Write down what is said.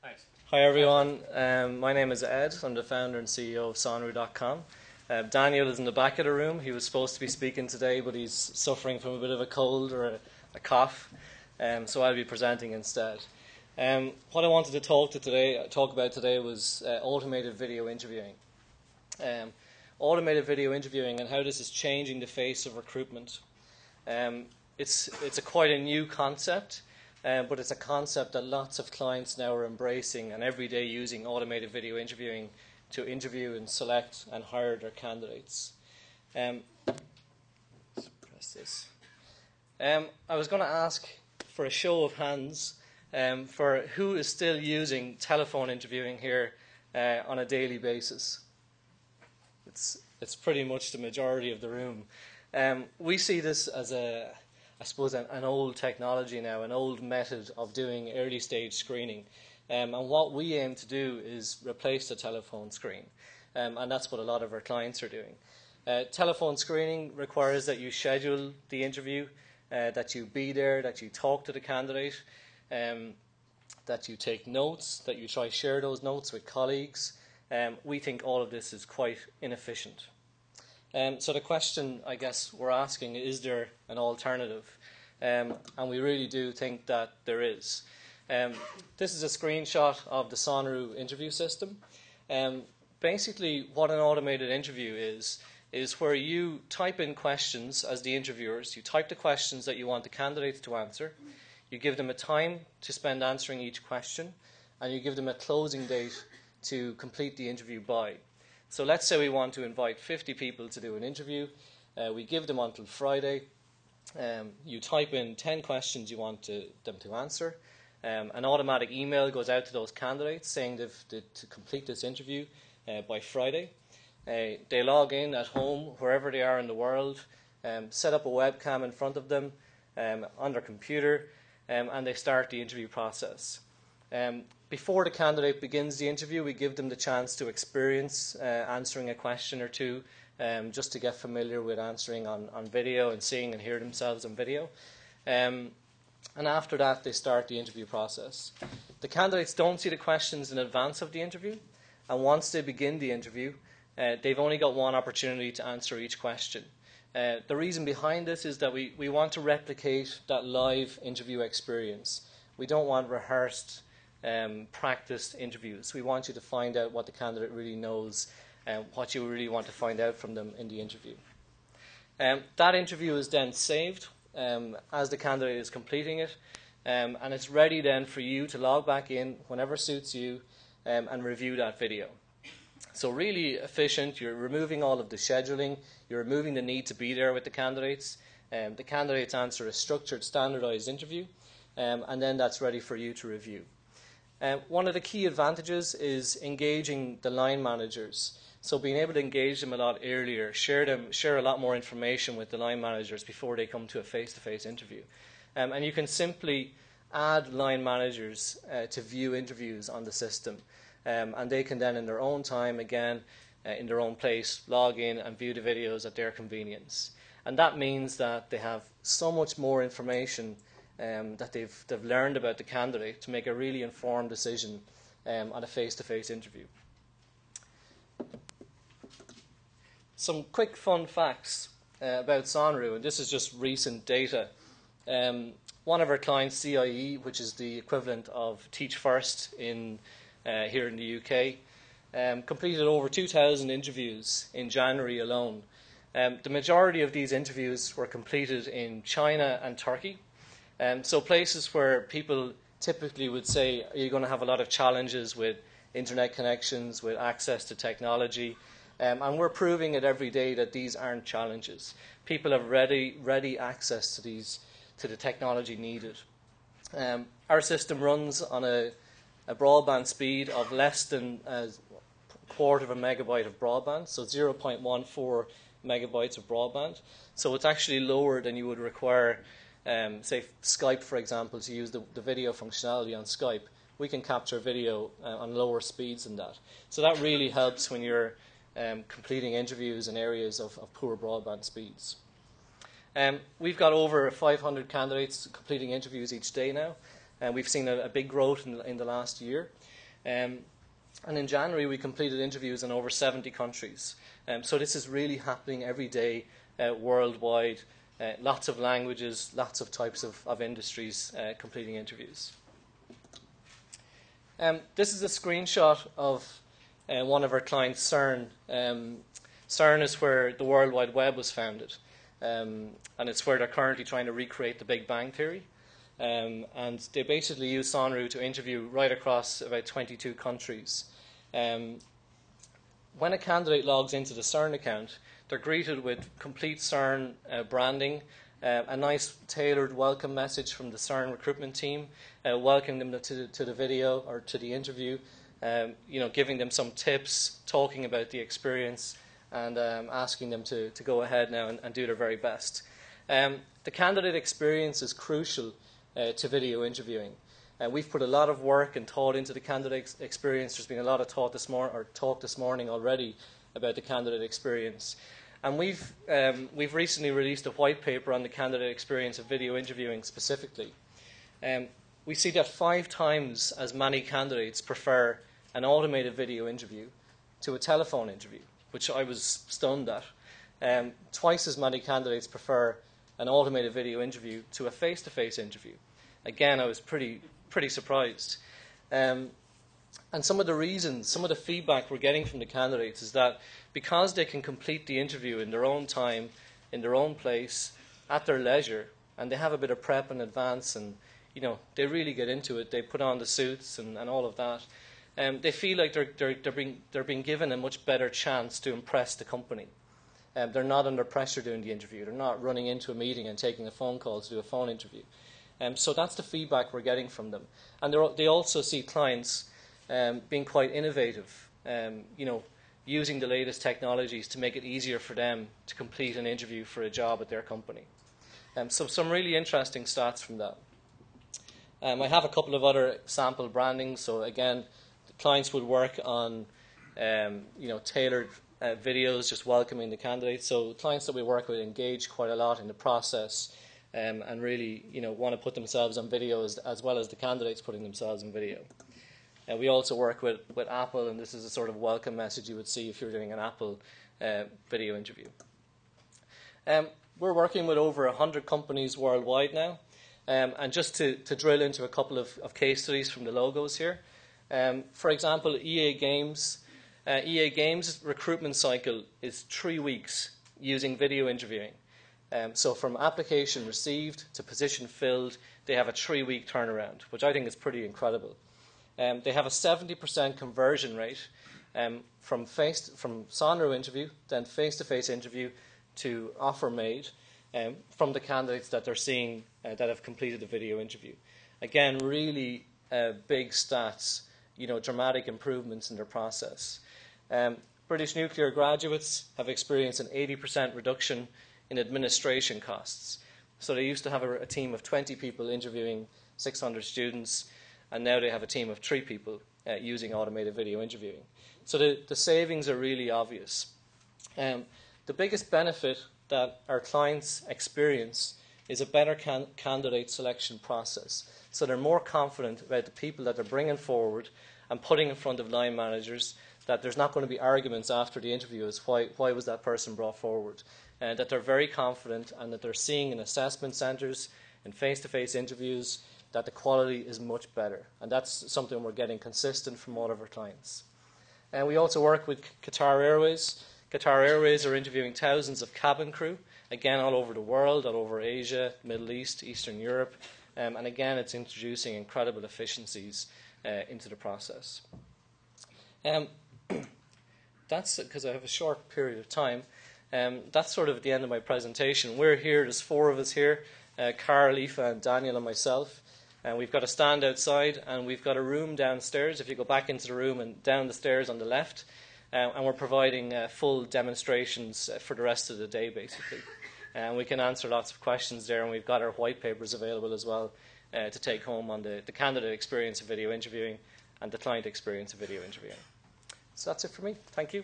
Thanks. Hi everyone, my name is Ed. I'm the founder and CEO of Sonru.com. Daniel is in the back of the room. He was supposed to be speaking today, but he's suffering from a bit of a cold or a cough, so I'll be presenting instead. What I wanted to talk about today was automated video interviewing. Automated video interviewing and how this is changing the face of recruitment. It's quite a new concept. But it's a concept that lots of clients now are embracing and every day using automated video interviewing to interview and select and hire their candidates. Press this. I was going to ask for a show of hands for who is still using telephone interviewing here on a daily basis. It's pretty much the majority of the room. We see this as I suppose an old technology now, an old method of doing early stage screening. And what we aim to do is replace the telephone screen. And that's what a lot of our clients are doing. Telephone screening requires that you schedule the interview, that you be there, that you talk to the candidate, that you take notes, that you try to share those notes with colleagues. We think all of this is quite inefficient. So the question, I guess, we're asking, is there an alternative? And we really do think that there is. This is a screenshot of the Sonru interview system. Basically, what an automated interview is where you type in questions as the interviewers. You type the questions that you want the candidates to answer. You give them a time to spend answering each question, and you give them a closing date to complete the interview by. So let's say we want to invite 50 people to do an interview. We give them until Friday. You type in 10 questions you want them to answer. An automatic email goes out to those candidates saying to complete this interview by Friday. They log in at home, wherever they are in the world, set up a webcam in front of them on their computer, and they start the interview process. Before the candidate begins the interview, we give them the chance to experience answering a question or two, just to get familiar with answering on video and seeing and hear themselves on video. And after that, they start the interview process. The candidates don't see the questions in advance of the interview, and once they begin the interview, they've only got one opportunity to answer each question. The reason behind this is that we want to replicate that live interview experience. We don't want rehearsed practiced interviews. We want you to find out what the candidate really knows and what you really want to find out from them in the interview. That interview is then saved as the candidate is completing it, and it's ready then for you to log back in whenever suits you and review that video. So really efficient. You're removing all of the scheduling. You're removing the need to be there with the candidates. The candidates answer a structured, standardized interview, and then that's ready for you to review. One of the key advantages is engaging the line managers. So being able to engage them a lot earlier, share a lot more information with the line managers before they come to a face-to-face interview. And you can simply add line managers to view interviews on the system. And they can then, in their own time, again, in their own place, log in and view the videos at their convenience. And that means that they have so much more information that they've learned about the candidate to make a really informed decision on a face-to-face interview. Some quick fun facts about Sonru, and this is just recent data. One of our clients, CIE, which is the equivalent of Teach First here in the UK, completed over 2,000 interviews in January alone. The majority of these interviews were completed in China and Turkey. So places where people typically would say, are you going to have a lot of challenges with internet connections, with access to technology? And we're proving it every day that these aren't challenges. People have ready access to the technology needed. Our system runs on a broadband speed of less than a quarter of a megabyte of broadband, so 0.14 megabytes of broadband. So it's actually lower than you would require, say Skype, for example, to use the video functionality on Skype. We can capture video on lower speeds than that. So that really helps when you're completing interviews in areas of poor broadband speeds. We've got over 500 candidates completing interviews each day now. and we've seen a big growth in the last year. And in January, we completed interviews in over 70 countries. So this is really happening every day worldwide. Lots of languages, lots of types of industries completing interviews. This is a screenshot of one of our clients, CERN. CERN is where the World Wide Web was founded, and it's where they're currently trying to recreate the Big Bang Theory. And they basically use Sonru to interview right across about 22 countries. When a candidate logs into the CERN account, they're greeted with complete CERN branding, a nice tailored welcome message from the CERN recruitment team, welcoming them to the video or to the interview, giving them some tips, talking about the experience, and asking them to go ahead now and do their very best. The candidate experience is crucial to video interviewing. We've put a lot of work and thought into the candidate experience. There's been a lot of talk this morning already about the candidate experience. And we've recently released a white paper on the candidate experience of video interviewing specifically. We see that 5 times as many candidates prefer an automated video interview to a telephone interview, which I was stunned at. Twice as many candidates prefer an automated video interview to a face-to-face interview. Again, I was pretty surprised. And some of the reasons, some of the feedback we're getting from the candidates is that because they can complete the interview in their own time, in their own place, at their leisure, and they have a bit of prep in advance, and they really get into it. They put on the suits and all of that. They feel like they're being given a much better chance to impress the company. They're not under pressure doing the interview. They're not running into a meeting and taking a phone call to do a phone interview. So that's the feedback we're getting from them. And they also see clients being quite innovative, using the latest technologies to make it easier for them to complete an interview for a job at their company. So some really interesting stats from that. I have a couple of other sample brandings. So again, the clients would work on tailored videos, just welcoming the candidates. So clients that we work with engage quite a lot in the process. And really, want to put themselves on video as well as the candidates putting themselves in video. We also work with Apple, and this is a sort of welcome message you would see if you're doing an Apple video interview. We're working with over 100 companies worldwide now, and just to drill into a couple of case studies from the logos here. For example, EA Games. EA Games' recruitment cycle is 3 weeks using video interviewing. So from application received to position filled, they have a 3-week turnaround, which I think is pretty incredible. They have a 70% conversion rate from Sonru interview, then face-to-face interview to offer made from the candidates that they're seeing that have completed the video interview. Again, really big stats, dramatic improvements in their process. British nuclear graduates have experienced an 80% reduction in administration costs. So they used to have a team of 20 people interviewing 600 students, and now they have a team of 3 people using automated video interviewing. So the savings are really obvious. The biggest benefit that our clients experience is a better candidate selection process. So they're more confident about the people that they're bringing forward and putting in front of line managers, that there's not going to be arguments after the interview as why was that person brought forward. That they're very confident, and that they're seeing in assessment centres, in face-to-face interviews, that the quality is much better. And that's something we're getting consistent from all of our clients. And we also work with Qatar Airways. Qatar Airways are interviewing thousands of cabin crew, again all over the world, all over Asia, Middle East, Eastern Europe. And again, it's introducing incredible efficiencies into the process. That's because I have a short period of time. That's sort of at the end of my presentation. We're here, there's 4 of us here, Carl, Aoife and Daniel and myself. And we've got a stand outside, and we've got a room downstairs. If you go back into the room and down the stairs on the left, and we're providing full demonstrations for the rest of the day, basically. And we can answer lots of questions there, and we've got our white papers available as well to take home on the candidate experience of video interviewing and the client experience of video interviewing. So that's it for me. Thank you.